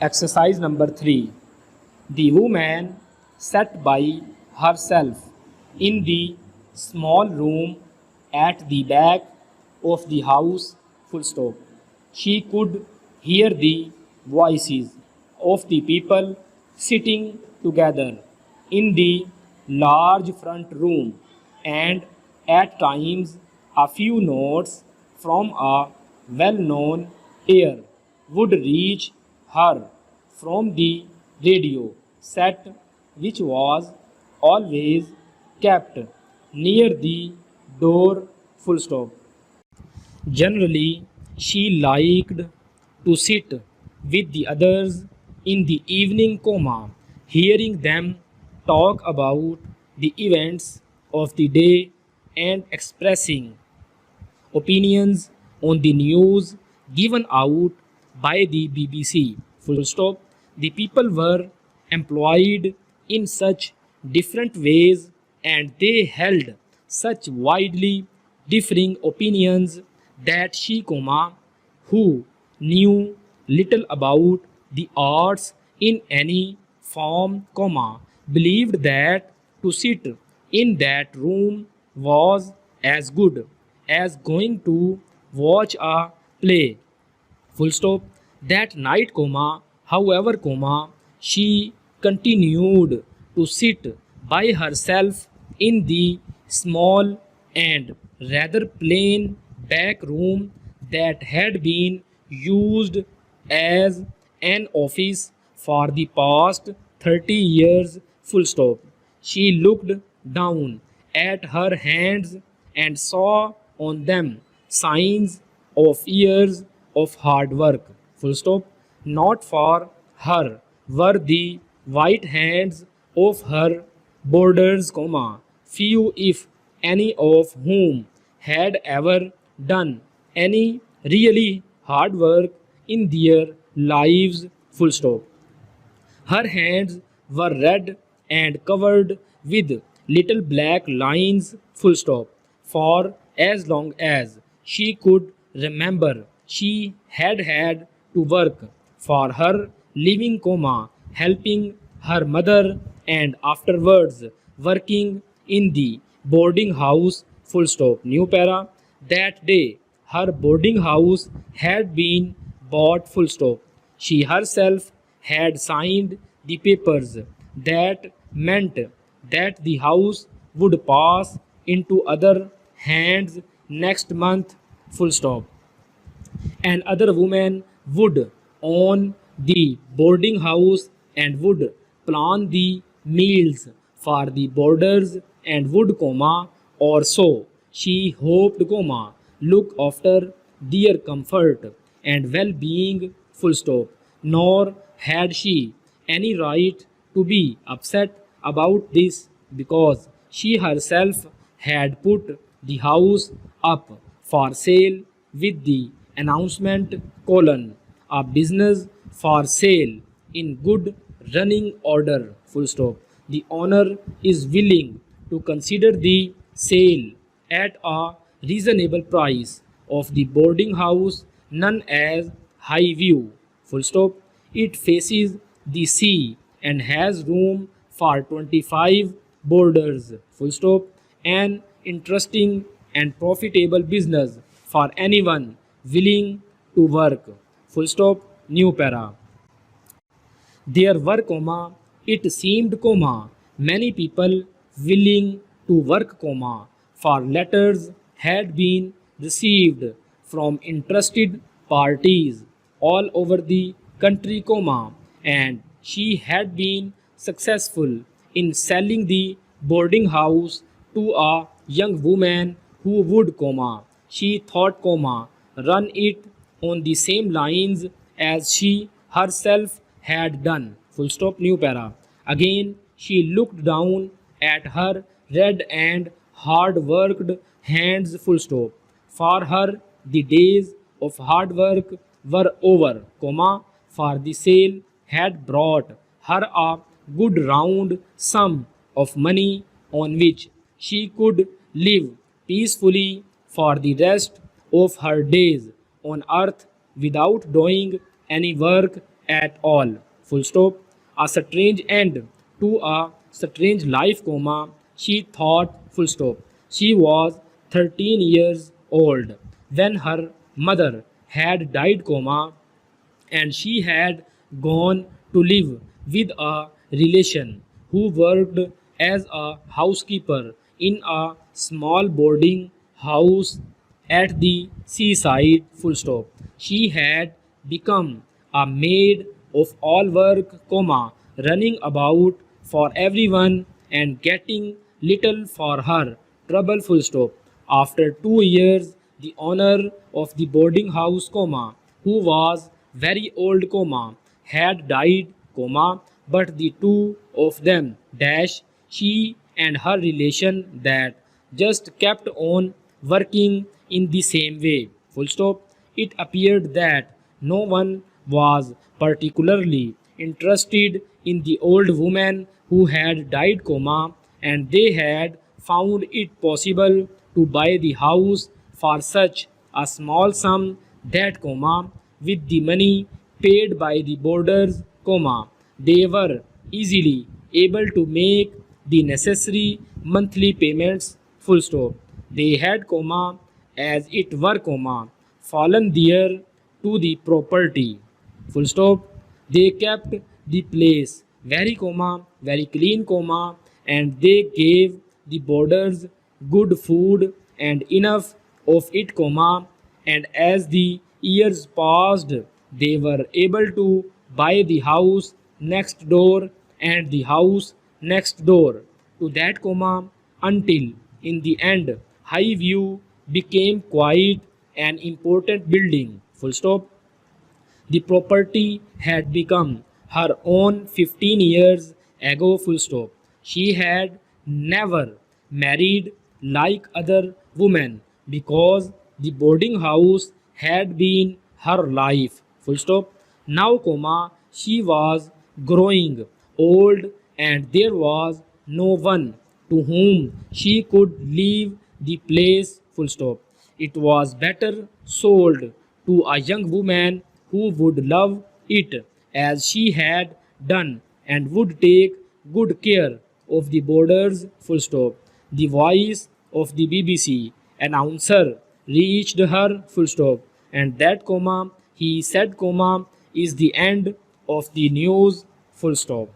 Exercise number 3. The woman sat by herself in the small room at the back of the house. Full stop. She could hear the voices of the people sitting together in the large front room, and at times a few notes from a well known air would reach her from the radio set, which was always kept near the door. Full stop. Generally, she liked to sit with the others in the evening, hearing them talk about the events of the day and expressing opinions on the news given out by the BBC. Full stop. The people were employed in such different ways and they held such widely differing opinions that she, who knew little about the arts in any form, believed that to sit in that room was as good as going to watch a play. Full stop. That night, however, she continued to sit by herself in the small and rather plain back room that had been used as an office for the past 30 years. Full stop. She looked down at her hands and saw on them signs of years of hard work. Full stop. Not for her were the white hands of her boarders, few if any of whom had ever done any really hard work in their lives. Full stop. Her hands were red and covered with little black lines. Full stop. For as long as she could remember, she had had to work for her living, helping her mother and afterwards working in the boarding house. Full stop. New para. That day her boarding house had been bought. Full stop. She herself had signed the papers that meant that the house would pass into other hands next month. Full stop. And other women would own the boarding house and would plan the meals for the boarders and would, or so she hoped, look after their comfort and well-being. Full stop. Nor had she any right to be upset about this because she herself had put the house up for sale with the announcement colon a business for sale in good running order. Full stop. The owner is willing to consider the sale at a reasonable price of the boarding house known as High View. Full stop. It faces the sea and has room for 25 boarders. Full stop. An interesting and profitable business for anyone willing to work. Full stop. New para. There were, it seemed, many people willing to work, for letters had been received from interested parties all over the country, and she had been successful in selling the boarding house to a young woman who would, she thought, run it on the same lines as she herself had done. Full stop. New para. Again, she looked down at her red and hard worked hands. Full stop. For her, the days of hard work were over, for the sale had brought her a good round sum of money on which she could live peacefully for the rest of her days on earth without doing any work at all, full stop. A strange end to a strange life, comma, she thought, full stop. She was 13 years old when her mother had died, comma, and she had gone to live with a relation who worked as a housekeeper in a small boarding house at the seaside, full stop. She had become a maid of all work, comma, running about for everyone and getting little for her trouble, full stop. After 2 years, the owner of the boarding house, comma, who was very old, comma, had died, comma, but the two of them dash she and her relation that just kept on working in the same way, full stop. It appeared that no one was particularly interested in the old woman who had died, comma, and they had found it possible to buy the house for such a small sum that, comma, with the money paid by the boarders, comma, they were easily able to make the necessary monthly payments, full stop. They had, comma, as it were, comma, fallen there to the property, full stop. They kept the place very, comma, very clean, comma, and they gave the boarders good food and enough of it, comma, and as the years passed, they were able to buy the house next door and the house next door to that, comma, until in the end Highview became quite an important building, full stop. The property had become her own 15 years ago, full stop. She had never married like other women because the boarding house had been her life, full stop. Now, comma, she was growing old and there was no one to whom she could leave the place, full stop. It was better sold to a young woman who would love it as she had done and would take good care of the boarders, full stop. The voice of the BBC announcer reached her, full stop, and that, comma, he said, comma, is the end of the news, full stop.